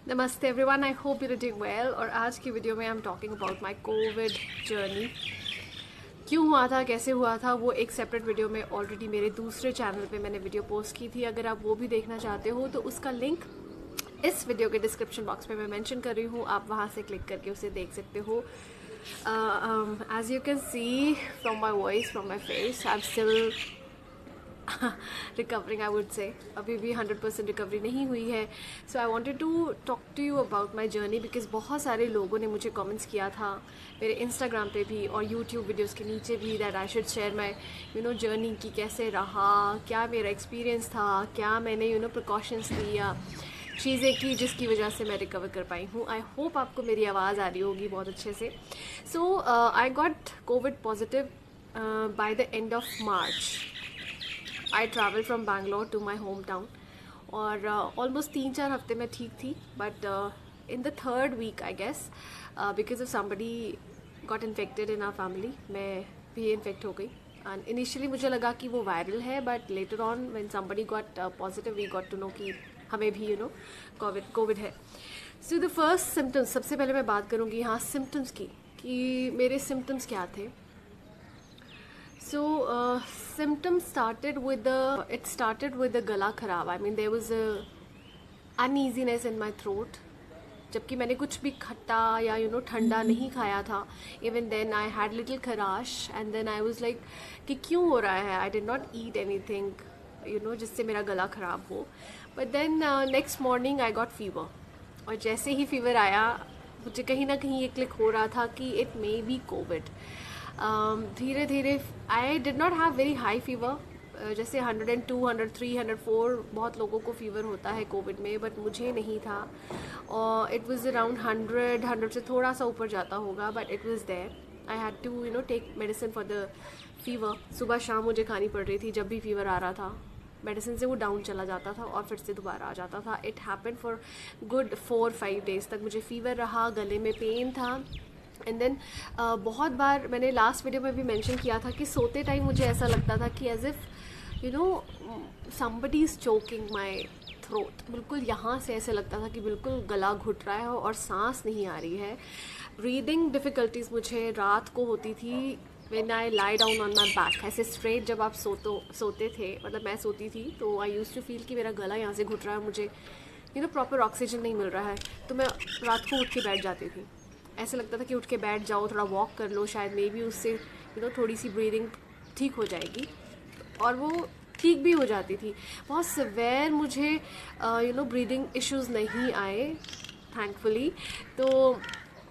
नमस्ते everyone, I hope you are doing well. और आज की वीडियो में I am talking about my covid journey. क्यों हुआ था, कैसे हुआ था, वो एक सेपरेट वीडियो में ऑलरेडी मेरे दूसरे चैनल पे मैंने वीडियो पोस्ट की थी। अगर आप वो भी देखना चाहते हो तो उसका लिंक इस वीडियो के डिस्क्रिप्शन बॉक्स में मैं मेंशन कर रही हूँ, आप वहाँ से क्लिक करके उसे देख सकते हो। As you can see from my voice, from my face, I am still recovering, I would say. अभी भी 100% रिकवरी नहीं हुई है। So I wanted to talk to you about my journey, because बहुत सारे लोगों ने मुझे कमेंट्स किया था मेरे इंस्टाग्राम पे भी और यूट्यूब वीडियोस के नीचे भी, that I should share my journey की कैसे रहा, क्या मेरा एक्सपीरियंस था, क्या मैंने प्रिकॉशंस लिया, चीज़ें की जिसकी वजह से मैं रिकवर कर पाई हूँ। आई होप आपको मेरी आवाज़ आ रही होगी बहुत अच्छे से। So I got covid positive by the end of March. I travel from Bangalore to my home town और ऑलमोस्ट 3-4 हफ्ते में ठीक थी, but in the third week I guess because of somebody got infected in our family, मैं भी infect हो गई। And initially मुझे लगा कि वो वायरल है, but later on when somebody got positive we got to know कि हमें भी कोविड है। सो द फर्स्ट सिम्टम्स, सबसे पहले मैं बात करूँगी यहाँ सिम्टम्स की कि मेरे सिम्टम्स क्या थे। So symptoms started with the गला खराब। I mean there was a uneasiness in my throat। जबकि मैंने कुछ भी खट्टा या ठंडा नहीं खाया था। Even then I had little खराश and then I was like कि क्यों हो रहा है। I did not eat anything जिससे मेरा गला खराब हो। But then next morning I got fever। और जैसे ही फीवर आया मुझे कहीं ना कहीं ये क्लिक हो रहा था कि इट मे बी कोविड। धीरे धीरे I did not have very high fever, जैसे 102, 103, 104 बहुत लोगों को फीवर होता है कोविड में, बट मुझे नहीं था। और इट वाज अराउंड 100 से थोड़ा सा ऊपर जाता होगा, but it was there. I had to take medicine for the fever. सुबह शाम मुझे खानी पड़ रही थी जब भी फीवर आ रहा था। मेडिसिन से वो डाउन चला जाता था और फिर से दोबारा आ जाता था। It happened for good 4-5 days तक मुझे फीवर रहा, गले में पेन था। एंड देन बहुत बार मैंने लास्ट वीडियो में भी मेंशन किया था कि सोते टाइम मुझे ऐसा लगता था कि as if somebody is choking my throat. बिल्कुल यहाँ से ऐसे लगता था कि बिल्कुल गला घुट रहा है और सांस नहीं आ रही है। ब्रीदिंग डिफ़िकल्टीज़ मुझे रात को होती थी when I lie down on my back. ऐसे स्ट्रेट जब आप सोते थे, मतलब मैं सोती थी, तो आई यूज़ टू फील कि मेरा गला यहाँ से घुट रहा है, मुझे प्रॉपर ऑक्सीजन नहीं मिल रहा है। तो मैं रात को उठ के बैठ जाती थी। ऐसे लगता था कि उठ के बैठ जाओ, थोड़ा वॉक कर लो, शायद मे बी उससे थोड़ी सी ब्रीदिंग ठीक हो जाएगी। और वो ठीक भी हो जाती थी। बहुत सिवियर मुझे ब्रीदिंग इश्यूज़ नहीं आए थैंकफुली। तो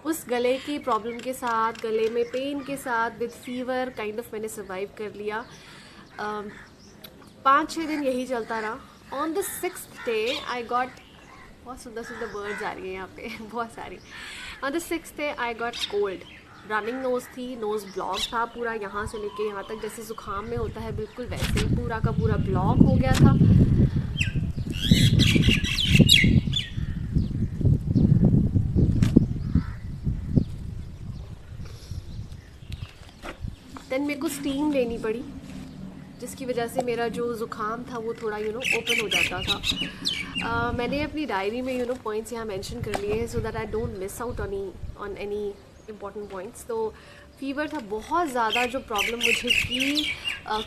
उस गले की प्रॉब्लम के साथ, गले में पेन के साथ, विद फीवर काइंड ऑफ मैंने सर्वाइव कर लिया। 5-6 दिन यही चलता रहा। On the 6th day I got, बहुत सुंदर सुंदर बर्ड्स आ रही हैं यहाँ पे बहुत सारी। On the 6th day I got cold. Running nose थी, नोज़ ब्लॉक था पूरा, यहाँ से लेके यहाँ तक, जैसे ज़ुकाम में होता है बिल्कुल वैसे ही पूरा का पूरा ब्लॉक हो गया था। देन मेरे को स्टीम लेनी पड़ी, जिसकी वजह से मेरा जो ज़ुकाम था वो थोड़ा ओपन हो जाता था। मैंने अपनी डायरी में पॉइंट्स यहाँ मेंशन कर लिए हैं so that I don't miss out on any important points. तो फीवर था बहुत ज़्यादा। जो प्रॉब्लम मुझे की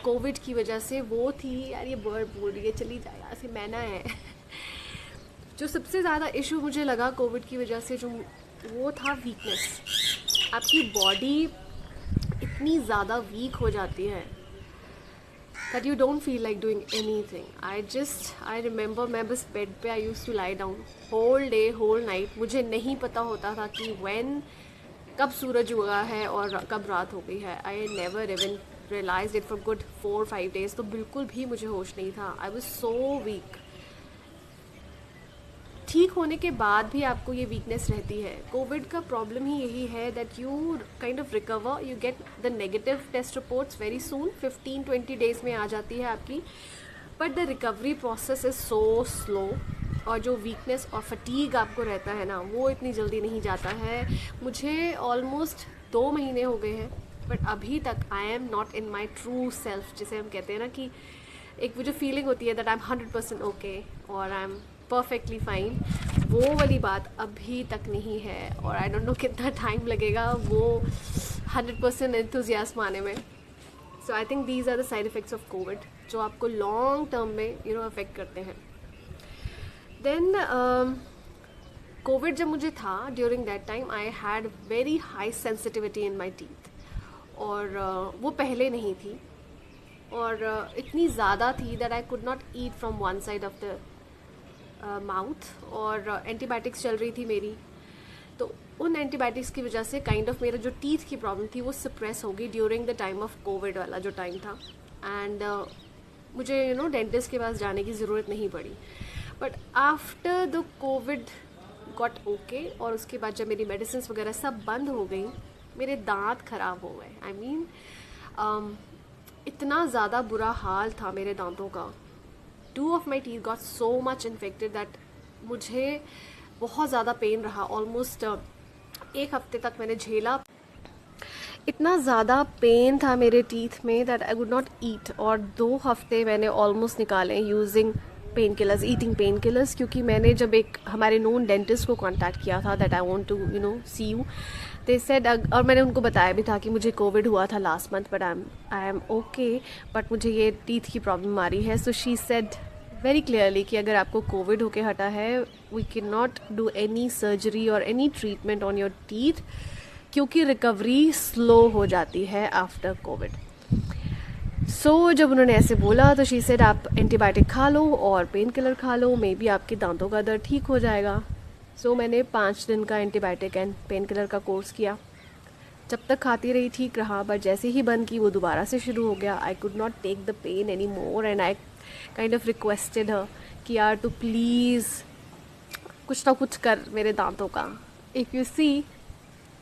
कोविड की वजह से वो थी, यार ये बर्ड बोल रही है, चली जाए यहाँ से, मैना है जो सबसे ज़्यादा इशू मुझे लगा कोविड की वजह से, जो वो था वीकनेस। आपकी बॉडी इतनी ज़्यादा वीक हो जाती है that you don't feel like doing anything। I remember मैं बस बेड पे I used to lie down whole day whole night। मुझे नहीं पता होता था कि कब सूरज उगा है और कब रात हो गई है। I never even realized it for good 4-5 days। तो बिल्कुल भी मुझे होश नहीं था। I was so weak। ठीक होने के बाद भी आपको ये वीकनेस रहती है। कोविड का प्रॉब्लम ही यही है that you kind of recover, you get the negative test reports very soon, 15-20 days में आ जाती है आपकी, but the recovery process is so slow. और जो वीकनेस और फटीग आपको रहता है ना, वो इतनी जल्दी नहीं जाता है। मुझे ऑलमोस्ट 2 महीने हो गए हैं, बट अभी तक आई am not in my true self, जिसे हम कहते हैं ना कि एक वो जो फीलिंग होती है दैट आई एम 100% ओके और आई एम परफेक्टली फाइन। वो वाली बात अभी तक नहीं है और आई डोंट नो कितना टाइम लगेगा वो 100% एंथुजियास्म आने में। So I think these are the side effects of covid जो आपको लॉन्ग टर्म में अफेक्ट करते हैं। देन कोविड जब मुझे था, during that time I had very high sensitivity in my teeth, और वो पहले नहीं थी, और इतनी ज़्यादा थी that I could not eat from one side of the mouth, और एंटीबायोटिक्स चल रही थी मेरी, तो उन एंटीबायोटिक्स की वजह से काइंड ऑफ मेरा जो टीथ की प्रॉब्लम थी वो सप्रेस हो गई during the time of Covid वाला जो टाइम था। एंड मुझे डेंटिस्ट के पास जाने की ज़रूरत नहीं पड़ी। But after the Covid got okay, और उसके बाद जब मेरी मेडिसिन वगैरह सब बंद हो गई, मेरे दांत ख़राब हो गए। आई मीन इतना ज़्यादा बुरा हाल था मेरे दांतों का। 2 of my teeth got so much infected that मुझे बहुत ज़्यादा पेन रहा। ऑलमोस्ट 1 हफ्ते तक मैंने झेला। इतना ज़्यादा पेन था मेरे टीथ में that I would not eat, और 2 हफ्ते मैंने ऑलमोस्ट निकाले using pain killers, eating pain killers, क्योंकि मैंने जब एक हमारे नोन डेंटिस्ट को कांटेक्ट किया था that I want to see you, they said, और मैंने उनको बताया भी था कि मुझे कोविड हुआ था last month, but I am okay, but मुझे ये टीथ की प्रॉब्लम आ रही है। So she said very clearly कि अगर आपको कोविड होके हटा है, we can not do any surgery और any treatment on your teeth, क्योंकि रिकवरी स्लो हो जाती है आफ्टर कोविड। सो जब उन्होंने ऐसे बोला तो शी सेड आप एंटीबायोटिक खा लो और पेन किलर खा लो, मे बी आपके दांतों का दर्द ठीक हो जाएगा। सो मैंने 5 दिन का एंटीबायोटिक एंड पेन किलर का कोर्स किया। जब तक खाती रही ठीक रहा, बट जैसे ही बंद की वो दोबारा से शुरू हो गया। I could not take the pain any more, and I kind of requested her कि यार तू प्लीज़ कुछ ना कुछ कर मेरे दांतों का। If you see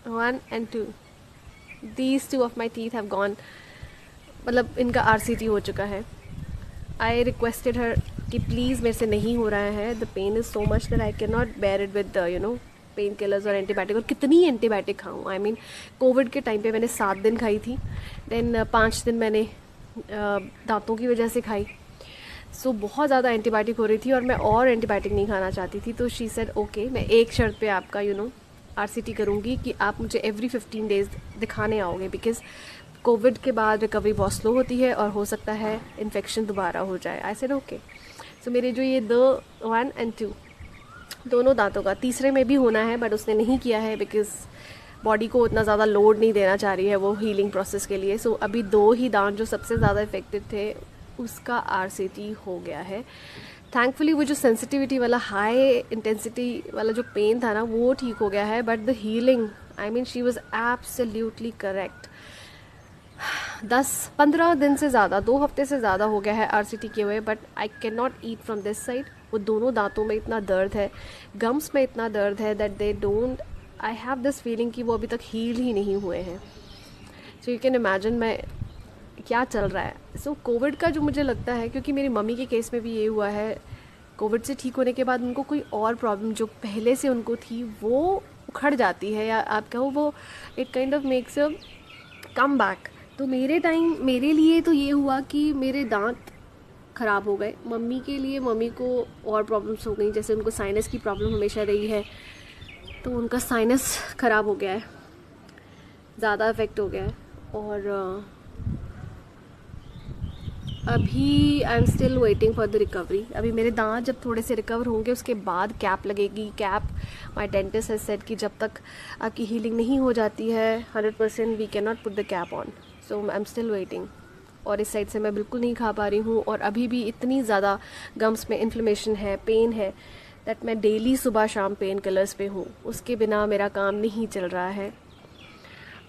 1 and 2, these 2 of my teeth have gone, मतलब इनका RCT हो चुका है। आई रिक्वेस्टेड हर कि प्लीज़ मेरे से नहीं हो रहा है, the pain is so much that I can not bear it with pain killers और एंटीबायोटिक। और कितनी एंटीबायोटिक खाऊँ? आई मीन कोविड के टाइम पे मैंने 7 दिन खाई थी, देन 5 दिन मैंने दांतों की वजह से खाई। सो बहुत ज़्यादा एंटीबायोटिक हो रही थी और मैं और एंटीबायोटिक नहीं खाना चाहती थी। तो शी सेड ओके, मैं एक शर्त पे आपका RCT करूँगी कि आप मुझे एवरी 15 डेज़ दिखाने आओगे, बिकॉज कोविड के बाद रिकवरी बहुत स्लो होती है और हो सकता है इन्फेक्शन दोबारा हो जाए। I said okay. सो मेरे जो ये 1 and 2 दोनों दांतों का, तीसरे में भी होना है बट उसने नहीं किया है बिकॉज बॉडी को उतना ज़्यादा लोड नहीं देना चाह रही है वो हीलिंग प्रोसेस के लिए। सो अभी 2 ही दांत जो सबसे ज़्यादा इफेक्टेड थे उसका RCT हो गया है। थैंकफुली वो जो सेंसिटिविटी वाला हाई इंटेंसिटी वाला जो पेन था ना वो ठीक हो गया है, but the healing, I mean she was absolutely correct. 10-15 दिन से ज़्यादा, 2 हफ्ते से ज़्यादा हो गया है RCT किए हुए, but I can not eat from this side. वो दोनों दांतों में इतना दर्द है, गम्स में इतना दर्द है that they don't, I have this feeling कि वो अभी तक हील ही नहीं हुए हैं। सो यू कैन इमेजिन मैं क्या चल रहा है। सो कोविड का जो मुझे लगता है, क्योंकि मेरी मम्मी के केस में भी ये हुआ है, कोविड से ठीक होने के बाद उनको कोई और प्रॉब्लम जो पहले से उनको थी वो उखड़ जाती है, या आप कहो वो it kind of makes a come back. तो मेरे लिए तो ये हुआ कि मेरे दांत ख़राब हो गए। मम्मी के लिए, मम्मी को और प्रॉब्लम्स हो गई, जैसे उनको साइनस की प्रॉब्लम हमेशा रही है, तो उनका साइनस ख़राब हो गया है, ज़्यादा इफेक्ट हो गया है। और अभी आई am still waiting for the recovery. अभी मेरे दांत जब थोड़े से रिकवर होंगे उसके बाद कैप लगेगी। Cap, my dentist has said कि जब तक आपकी हीलिंग नहीं हो जाती है 100% we can not put the cap on. So I am still waiting. और इस साइड से मैं बिल्कुल नहीं खा पा रही हूँ, और अभी भी इतनी ज़्यादा गम्स में इन्फ्लेमेशन है, पेन है, दैट मैं डेली सुबह शाम पेन किलर्स पे हूँ। उसके बिना मेरा काम नहीं चल रहा है।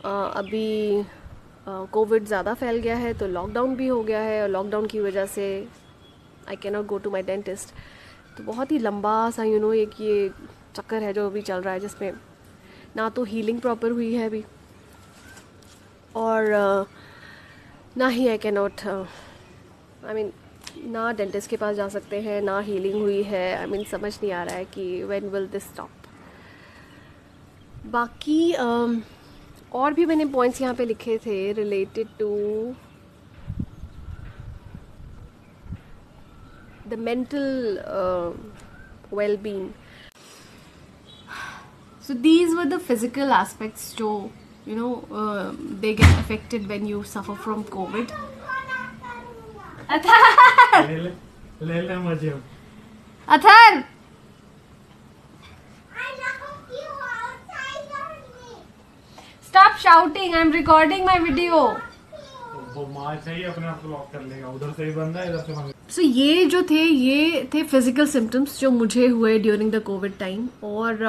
अभी कोविड ज़्यादा फैल गया है तो लॉकडाउन भी हो गया है, और लॉकडाउन की वजह से I can not go to my dentist. तो बहुत ही लंबा सा एक ये चक्कर है जो अभी चल रहा है, जिसमें ना तो हीलिंग प्रॉपर हुई है अभी, और ना ही I can not, I mean ना डेंटिस्ट के पास जा सकते हैं, ना हीलिंग हुई है। आई मीन समझ नहीं आ रहा है कि व्हेन विल दिस स्टॉप। बाकी और भी मैंने पॉइंट्स यहाँ पे लिखे थे related to the mental well-being. So these were the physical aspects जो they get affected when you suffer from COVID. Athar! Athar! Stop shouting! I'm recording my video. So ये जो थे ये थे फिजिकल सिम्टम्स जो मुझे हुए ड्यूरिंग द कोविड टाइम. और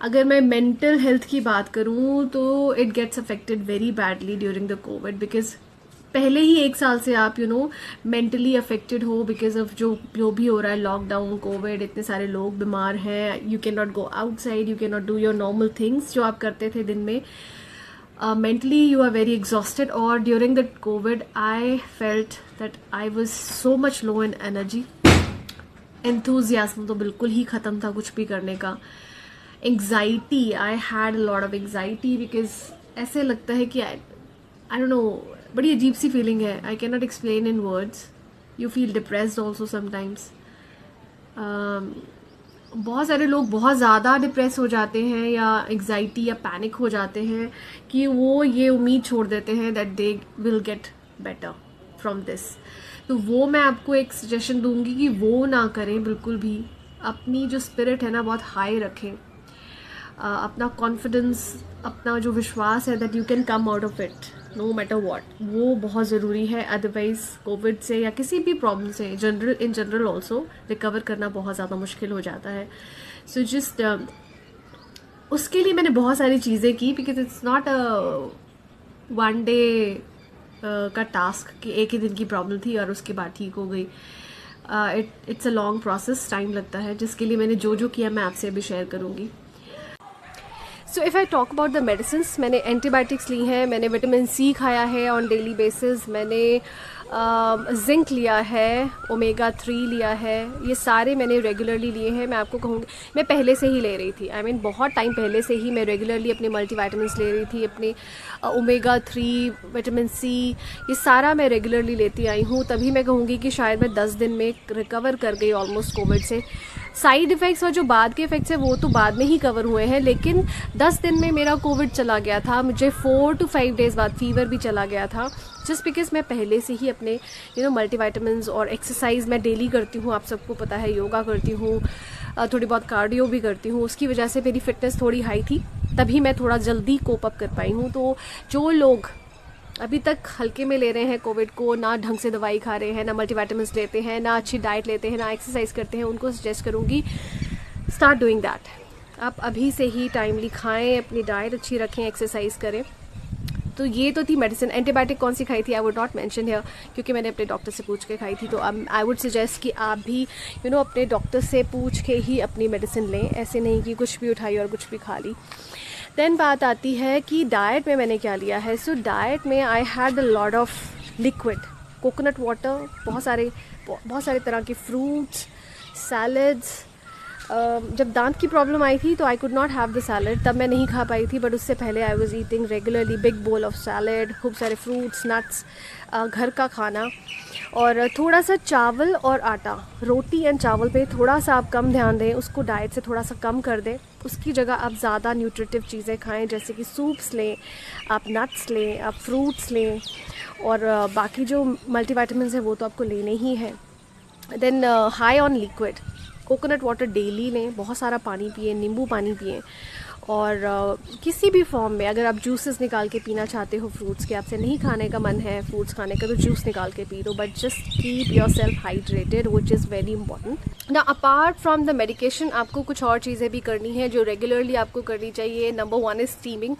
अगर मैं मेंटल हेल्थ की बात करूँ तो it gets affected very badly during the covid, because पहले ही 1 साल से आप मेंटली अफेक्टेड हो बिकॉज ऑफ जो भी हो रहा है, लॉकडाउन, कोविड, इतने सारे लोग बीमार हैं, you can not go outside, you can not do your normal things जो आप करते थे दिन में. Mentally you are very exhausted. और during the COVID I felt that I was so much low in energy. Enthusiasm तो बिल्कुल ही ख़त्म था कुछ भी करने का. Anxiety, I had a lot of anxiety because ऐसे लगता है कि I don't know, बड़ी अजीब सी feeling है. I cannot explain in words. You feel depressed also sometimes. बहुत सारे लोग बहुत ज़्यादा डिप्रेस हो जाते हैं या एग्जाइटी या पैनिक हो जाते हैं कि वो ये उम्मीद छोड़ देते हैं that they will get better from this. तो वो मैं आपको एक सजेशन दूंगी कि वो ना करें बिल्कुल भी. अपनी जो स्पिरिट है ना बहुत हाई रखें, अपना कॉन्फिडेंस, अपना जो विश्वास है that you can come out of it no matter what, वो बहुत ज़रूरी है. अदरवाइज़ कोविड से या किसी भी प्रॉब्लम से इन जनरल ऑल्सो रिकवर करना बहुत ज़्यादा मुश्किल हो जाता है. सो जस्ट उसके लिए मैंने बहुत सारी चीज़ें की because it's not one day का टास्क कि एक ही दिन की प्रॉब्लम थी और उसके बाद ठीक हो गई. It's a long process, time लगता है, जिसके लिए मैंने जो किया मैं आपसे अभी शेयर करूँगी. So if I talk about the medicines, मैंने एंटीबायोटिक्स ली हैं, मैंने विटामिन सी खाया है ऑन डेली बेसिस, मैंने जिंक लिया है, ओमेगा 3 लिया है, ये सारे मैंने रेगुलरली लिए हैं. मैं आपको कहूँगी मैं पहले से ही ले रही थी, I mean, बहुत टाइम पहले से ही मैं रेगुलरली अपने मल्टीविटामिन्स ले रही थी, अपने ओमेगा 3, विटामिन सी, ये सारा मैं रेगुलरली लेती आई हूँ. तभी मैं कहूँगी कि शायद मैं 10 दिन में रिकवर कर गई ऑलमोस्ट कोविड से. साइड इफ़ेक्ट्स और जो बाद के इफ़ेक्ट्स हैं वो तो बाद में ही कवर हुए हैं, लेकिन 10 दिन में मेरा कोविड चला गया था. मुझे 4 to 5 डेज़ बाद फीवर भी चला गया था, जस्ट बिकॉज मैं पहले से ही अपने मल्टीविटामिन्स और एक्सरसाइज मैं डेली करती हूँ. आप सबको पता है, योगा करती हूँ, थोड़ी बहुत कार्डियो भी करती हूँ. उसकी वजह से मेरी फिटनेस थोड़ी हाई थी, तभी मैं थोड़ा जल्दी कोप अप कर पाई हूँ. तो जो लोग अभी तक हल्के में ले रहे हैं कोविड को, ना ढंग से दवाई खा रहे हैं, ना मल्टीविटामिन्स लेते हैं, ना अच्छी डाइट लेते हैं, ना एक्सरसाइज करते हैं, उनको सजेस्ट करूँगी स्टार्ट डूइंग दैट. आप अभी से ही टाइमली खाएं, अपनी डाइट अच्छी रखें, एक्सरसाइज करें. तो ये तो थी मेडिसिन. एंटीबायोटिक कौन सी खाई थी I would not mention here, क्योंकि मैंने अपने डॉक्टर से पूछ के खाई थी. तो आई वुड सजेस्ट कि आप भी अपने डॉक्टर से पूछ के ही अपनी मेडिसिन लें, ऐसे नहीं कि कुछ भी उठाई और कुछ भी खा ली. देन बात आती है कि डाइट में मैंने क्या लिया है. सो डाइट में I had a lot of liquid, coconut water, बहुत सारे तरह के फ्रूट्स, सैलड्स. जब दांत की प्रॉब्लम आई थी तो आई could not have the salad, तब मैं नहीं खा पाई थी, बट उससे पहले I was eating regularly big bowl of salad, खूब सारे फ्रूट्स, नट्स, घर का खाना, और थोड़ा सा चावल और आटा, रोटी एंड चावल पे थोड़ा सा आप कम ध्यान दें, उसको डाइट से थोड़ा सा कम कर दें. उसकी जगह आप ज़्यादा न्यूट्रिटिव चीज़ें खाएं, जैसे कि सूप्स लें, आप नट्स लें, आप फ्रूट्स लें, और बाकी जो मल्टीविटामिन्स हैं वो तो आपको लेने ही हैं. Then high on liquid, coconut water daily लें, बहुत सारा पानी पिए, नींबू पानी पिए, और किसी भी फॉर्म में अगर आप जूसेस निकाल के पीना चाहते हो फ्रूट्स के, आपसे नहीं खाने का मन है फ्रूट्स खाने का, तो जूस निकाल के P low, but just keep your self hydrated, which is very important. ना अपार्ट फ्रॉम द मेडिकेशन आपको कुछ और चीज़ें भी करनी है जो रेगुलरली आपको करनी चाहिए. Number 1 is steaming.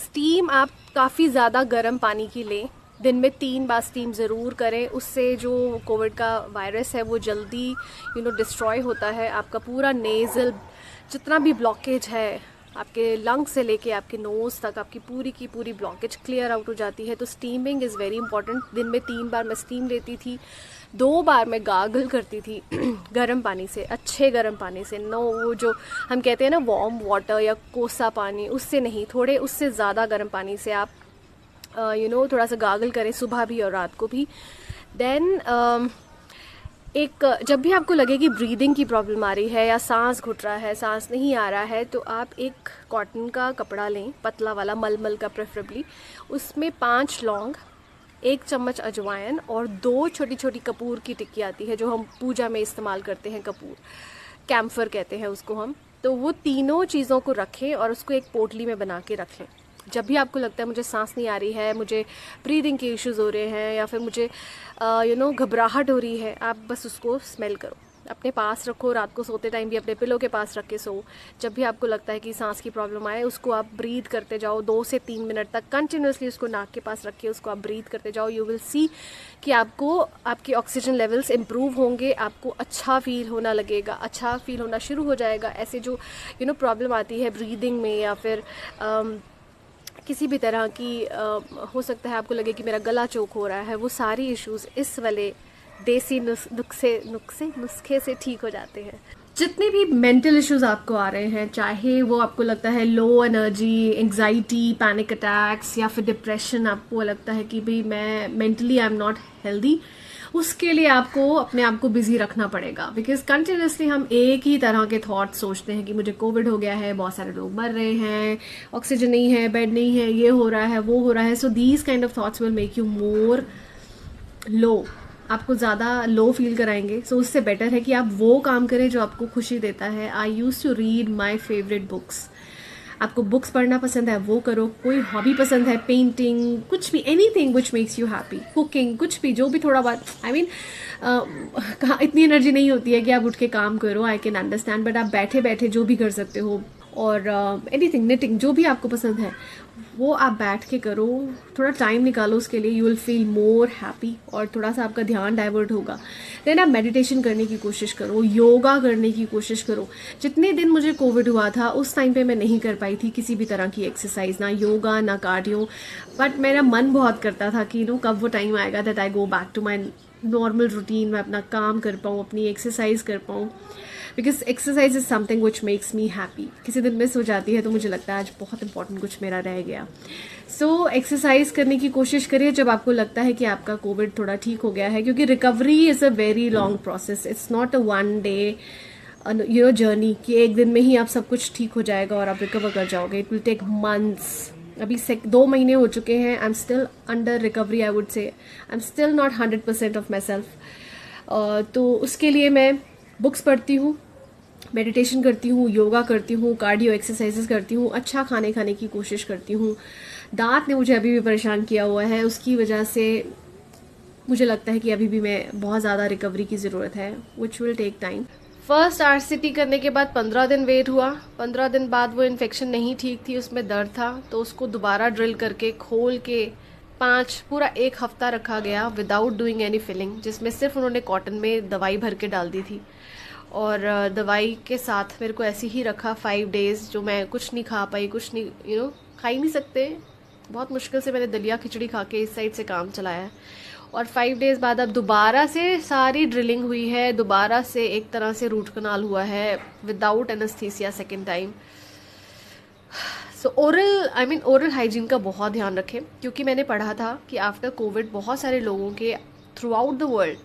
स्टीम आप काफ़ी ज़्यादा गर्म पानी की लें, दिन में 3 बार स्टीम ज़रूर करें. उससे जो कोविड का वायरस है वो जल्दी डिस्ट्रॉय होता है. आपका पूरा नेज़ल जितना भी ब्लॉकेज है, आपके लंग से लेके आपके नोज़ तक, आपकी पूरी की पूरी ब्लॉकेज क्लियर आउट हो जाती है. तो स्टीमिंग इज़ वेरी इंपॉर्टेंट. दिन में 3 बार मैं स्टीम लेती थी, 2 बार मैं गार्गल करती थी गर्म पानी से, अच्छे गर्म पानी से, नो वो जो हम कहते हैं ना वार्म वाटर या कोसा पानी, उससे नहीं, थोड़े उससे ज़्यादा गर्म पानी से आप थोड़ा सा गार्गल करें, सुबह भी और रात को भी. देन एक जब भी आपको लगे कि ब्रीदिंग की प्रॉब्लम आ रही है या सांस घुट रहा है, सांस नहीं आ रहा है, तो आप एक कॉटन का कपड़ा लें, पतला वाला, मलमल का प्रेफरेबली। उसमें 5 लौंग, 1 चम्मच अजवाइन और 2 छोटी छोटी कपूर की टिक्की आती है जो हम पूजा में इस्तेमाल करते हैं, कपूर, कैम्फर कहते हैं उसको हम। तो वो तीनों चीज़ों को रखें और उसको एक पोटली में बना के रख लें। जब भी आपको लगता है मुझे सांस नहीं आ रही है, मुझे ब्रीदिंग के इश्यूज़ हो रहे हैं, या फिर मुझे घबराहट हो रही है, आप बस उसको स्मेल करो, अपने पास रखो। रात को सोते टाइम भी अपने पिलो के पास रख के सो। जब भी आपको लगता है कि सांस की प्रॉब्लम आए, उसको आप ब्रीथ करते जाओ 2 से 3 मिनट तक कंटिन्यूसली, उसको नाक के पास रख के उसको आप ब्रीथ करते जाओ। यू विल सी कि आपको आपके ऑक्सीजन लेवल्स इम्प्रूव होंगे, आपको अच्छा फील होना लगेगा, अच्छा फील होना शुरू हो जाएगा। ऐसे जो प्रॉब्लम आती है ब्रीदिंग में या फिर किसी भी तरह की हो सकता है आपको लगे कि मेरा गला चोक हो रहा है, वो सारी इश्यूज़ इस वाले देसी नुस्खे से ठीक हो जाते हैं। जितने भी मेंटल इश्यूज आपको आ रहे हैं, चाहे वो आपको लगता है low energy, anxiety, panic attacks या फिर डिप्रेशन, आपको लगता है कि भाई मैं mentally I am not healthy, उसके लिए आपको अपने आप को बिजी रखना पड़ेगा। बिकॉज कंटिन्यूसली हम एक ही तरह के थॉट सोचते हैं कि मुझे कोविड हो गया है, बहुत सारे लोग मर रहे हैं, ऑक्सीजन नहीं है, बेड नहीं है, ये हो रहा है, वो हो रहा है। So these kind of thoughts will make you more low, आपको ज़्यादा लो फील कराएंगे। सो उससे बेटर है कि आप वो काम करें जो आपको खुशी देता है। I use to read my favourite books. आपको बुक्स पढ़ना पसंद है वो करो, कोई हॉबी पसंद है, पेंटिंग, कुछ भी, anything which makes you happy, cooking, कुछ भी, जो भी थोड़ा बहुत, आई मीन इतनी एनर्जी नहीं होती है कि आप उठ के काम करो, आई कैन अंडरस्टैंड, बट आप बैठे बैठे जो भी कर सकते हो, और एनीथिंग, निटिंग, जो भी आपको पसंद है वो आप बैठ के करो, थोड़ा टाइम निकालो उसके लिए, you will feel more happy और थोड़ा सा आपका ध्यान डाइवर्ट होगा। देन आप मेडिटेशन करने की कोशिश करो, योगा करने की कोशिश करो। जितने दिन मुझे कोविड हुआ था उस टाइम पे मैं नहीं कर पाई थी किसी भी तरह की एक्सरसाइज, ना योगा ना कार्डियो, बट मेरा मन बहुत करता था कि कब वो टाइम आएगा that I go back to my normal routine, मैं अपना काम कर पाऊँ, अपनी एक्सरसाइज कर पाऊँ, because exercise is something which makes me happy. किसी दिन मिस हो जाती है तो मुझे लगता है आज बहुत इंपॉर्टेंट कुछ मेरा रह गया। सो एक्सरसाइज करने की कोशिश करिए जब आपको लगता है कि आपका कोविड थोड़ा ठीक हो गया है, क्योंकि recovery is a very long process, it's not a one day journey कि एक दिन में ही आप सब कुछ ठीक हो जाएगा और आप रिकवर कर जाओगे। It will take months. अभी 2 महीने हो चुके हैं, I am still under recovery, I would say I am still not 100% of my self. तो उसके लिए मैं बुक्स पढ़ती हूँ, मेडिटेशन करती हूँ, योगा करती हूँ, कार्डियो एक्सरसाइजेस करती हूँ, अच्छा खाने की कोशिश करती हूँ। दांत ने मुझे अभी भी परेशान किया हुआ है, उसकी वजह से मुझे लगता है कि अभी भी मैं बहुत ज़्यादा रिकवरी की ज़रूरत है, which will take time. First RCT करने के बाद 15 दिन वेट हुआ। 15 दिन बाद वो इन्फेक्शन नहीं ठीक थी, उसमें दर्द था, तो उसको दोबारा ड्रिल करके खोल के पूरा 1 हफ्ता रखा गया विदाउट डूइंग एनी फिलिंग, जिसमें सिर्फ उन्होंने कॉटन में दवाई भर के डाल दी थी और दवाई के साथ मेरे को ऐसे ही रखा 5 डेज़, जो मैं कुछ नहीं खा पाई, कुछ नहीं खा ही नहीं सकते, बहुत मुश्किल से मैंने दलिया खिचड़ी खा के इस साइड से काम चलाया। और 5 डेज़ बाद अब दोबारा से सारी ड्रिलिंग हुई है, दोबारा से एक तरह से रूट कनाल हुआ है विदाउट एनेस्थीसिया सेकेंड टाइम। सो ओरल हाइजीन का बहुत ध्यान रखें, क्योंकि मैंने पढ़ा था कि आफ्टर कोविड बहुत सारे लोगों के through out the world,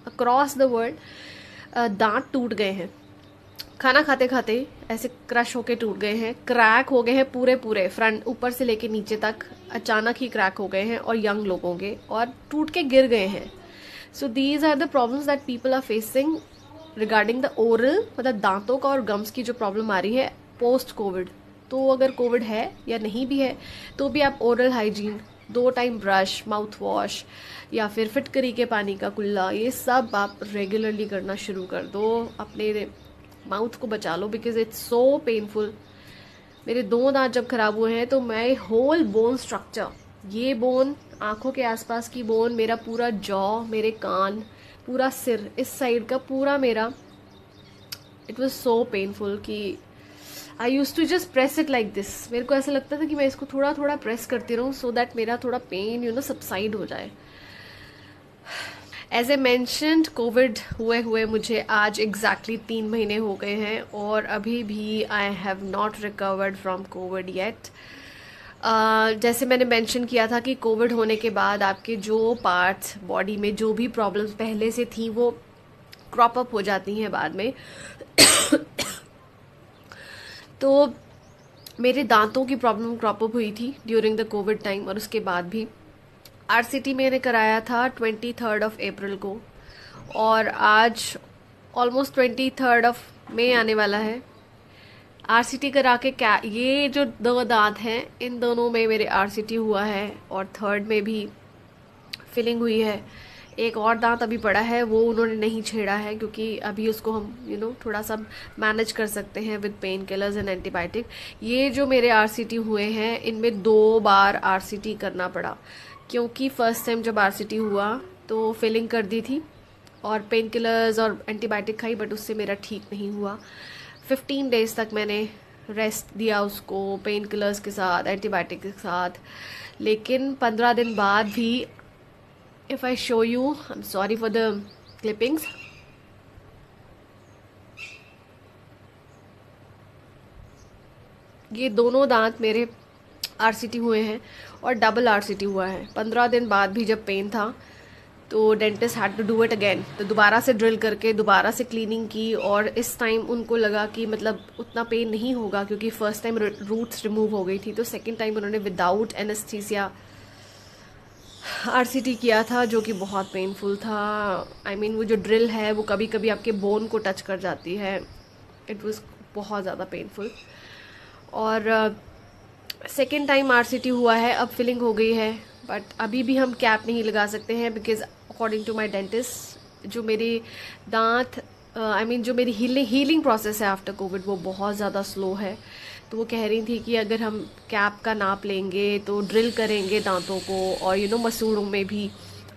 across the world दांत टूट गए हैं, खाना खाते खाते ऐसे क्रश होके टूट गए हैं, क्रैक हो गए हैं, पूरे फ्रंट ऊपर से लेके नीचे तक अचानक ही क्रैक हो गए हैं, और यंग लोगों के, और टूट के गिर गए हैं। So these are the problems that people are facing regarding the oral, मतलब दांतों का और गम्स की जो प्रॉब्लम आ रही है पोस्ट कोविड। तो अगर कोविड है या नहीं भी है तो भी आप oral hygiene, 2 time brush, mouth wash या फिर फिटकरी के पानी का कुल्ला, ये सब आप रेगुलरली करना शुरू कर दो, अपने माउथ को बचा लो, बिकॉज इट्स सो पेनफुल। मेरे 2 दांत जब खराब हुए हैं तो मैं होल बोन स्ट्रक्चर, ये बोन, आंखों के आसपास की बोन, मेरा पूरा जॉ, मेरे कान, पूरा सिर, इस साइड का पूरा मेरा, इट वॉज सो पेनफुल कि I use to just press it like this. मेरे को ऐसा लगता था कि मैं इसको थोड़ा थोड़ा प्रेस करती रहूँ सो दैट मेरा थोड़ा पेन सबसाइड हो जाए। एज ए मैंशनड, कोविड हुए मुझे आज एग्जैक्टली 3 महीने हो गए हैं और अभी भी I have not recovered from Covid yet. जैसे मैंने मेंशन किया था कि कोविड होने के बाद आपके जो पार्ट्स बॉडी में जो भी प्रॉब्लम्स पहले से थी वो क्रॉप अप हो जाती हैं बाद में। तो मेरे दांतों की प्रॉब्लम क्रॉप अप हुई थी ड्यूरिंग द कोविड टाइम, और उसके बाद भी। RCT मैंने कराया था 23 अप्रैल को, और आज ऑलमोस्ट 23 मई आने वाला है। RCT करा के क्या, ये जो 2 दांत हैं इन दोनों में मेरे RCT हुआ है, और 3rd में भी फिलिंग हुई है। एक और दांत अभी पड़ा है, वो उन्होंने नहीं छेड़ा है क्योंकि अभी उसको हम थोड़ा सा मैनेज कर सकते हैं with pain killers and antibiotic. ये जो मेरे RCT हुए हैं इनमें 2 बार RCT करना पड़ा, क्योंकि फर्स्ट टाइम जब RCT हुआ तो फिलिंग कर दी थी और पेन किलर्स और एंटीबायोटिक खाई, बट उससे मेरा ठीक नहीं हुआ। 15 डेज तक मैंने रेस्ट दिया उसको, पेन किलर्स के साथ, एंटीबायोटिक के साथ। लेकिन 15 दिन बाद भी, if I show you, I am sorry for the clippings, ये दोनों दांत मेरे RCT हुए हैं और डबल RCT हुआ है। 15 दिन बाद भी जब पेन था तो dentist had to do it again, तो दोबारा से ड्रिल करके दोबारा से क्लीनिंग की, और इस टाइम उनको लगा कि मतलब उतना पेन नहीं होगा क्योंकि फर्स्ट टाइम रूट्स रिमूव हो गई थी। तो सेकंड टाइम उन्होंने विदाउट एनेस्थीसिया RCT किया था, जो कि बहुत पेनफुल था। I mean, वो जो ड्रिल है वो कभी कभी आपके बोन को टच कर जाती है। इट वॉज बहुत ज़्यादा पेनफुल। और सेकेंड टाइम RCT हुआ है, अब फिलिंग हो गई है, बट अभी भी हम कैप नहीं लगा सकते हैं because according to my dentist जो मेरे दांत जो मेरी हीलिंग प्रोसेस है आफ्टर कोविड वो बहुत ज़्यादा स्लो है। तो वो कह रही थी कि अगर हम कैप का नाप लेंगे तो ड्रिल करेंगे दांतों को, और मसूड़ों में भी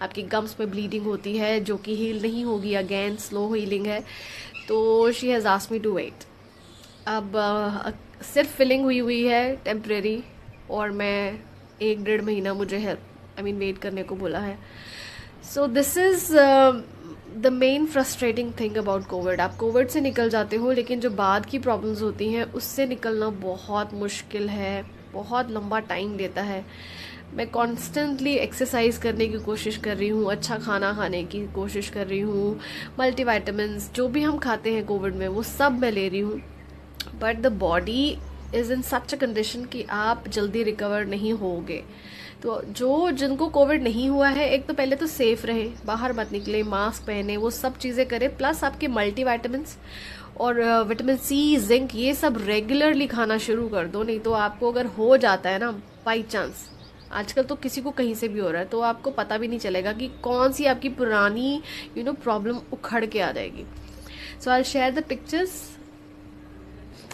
आपकी गम्स में ब्लीडिंग होती है जो कि हील नहीं होगी, अगेन स्लो हीलिंग है। तो she has asked me to wait. अब सिर्फ फिलिंग हुई है टेम्परेरी, और मैं 1-1.5 महीना मुझे वेट करने को बोला है। So this is the main frustrating thing about Covid. आप कोविड से निकल जाते हो, लेकिन जो बाद की प्रॉब्लम्स होती हैं उससे निकलना बहुत मुश्किल है, बहुत लंबा टाइम लेता है। मैं कॉन्स्टेंटली एक्सरसाइज करने की कोशिश कर रही हूँ, अच्छा खाना खाने की कोशिश कर रही हूँ, मल्टीविटामिन्स जो भी हम खाते हैं कोविड में वो सब मैं ले रही हूँ, but the body is in such a condition कि आप जल्दी रिकवर नहीं होगे। तो जिनको कोविड नहीं हुआ है, एक तो पहले तो सेफ रहे, बाहर मत निकले, मास्क पहने, वो सब चीज़ें करें, प्लस आपके मल्टीविटामिन्स और विटामिन C, जिंक, ये सब रेगुलरली खाना शुरू कर दो। नहीं तो आपको अगर हो जाता है ना बाई चांस, आजकल तो किसी को कहीं से भी हो रहा है, तो आपको पता भी नहीं चलेगा कि कौन सी आपकी पुरानी प्रॉब्लम उखड़ के आ जाएगी। So I share the pictures.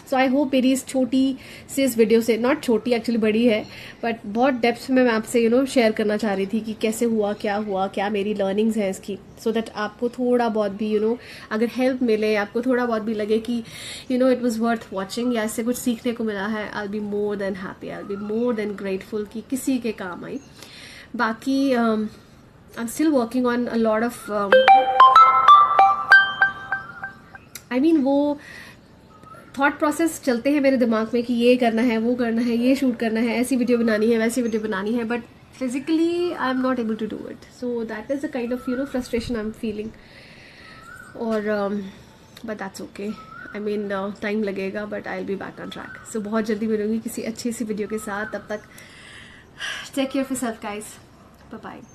So I hope मेरी इस छोटी सी इस वीडियो से, नॉट छोटी एक्चुअली बड़ी है, बट बहुत डेप्थ में मैं आपसे शेयर करना चाह रही थी कि कैसे हुआ, क्या मेरी लर्निंग्स हैं इसकी, सो दैट आपको थोड़ा बहुत भी अगर हेल्प मिले, आपको थोड़ा बहुत भी लगे कि इट वॉज वर्थ वॉचिंग, या इससे कुछ सीखने को मिला है, आई will be more than happy, I will be more than grateful कि किसी के काम आई। बाकी आई am still working on a lot of वो थॉट प्रोसेस चलते हैं मेरे दिमाग में कि ये करना है, वो करना है, ये शूट करना है, ऐसी वीडियो बनानी है, वैसी वीडियो बनानी है, but physically I am not able to do it. So that is the kind of frustration I am feeling. और बट दैट्स ओके, टाइम लगेगा, but I will be back on track. So बहुत जल्दी मिलूंगी किसी अच्छी सी video के साथ। तब तक take care of yourself guys, bye bye.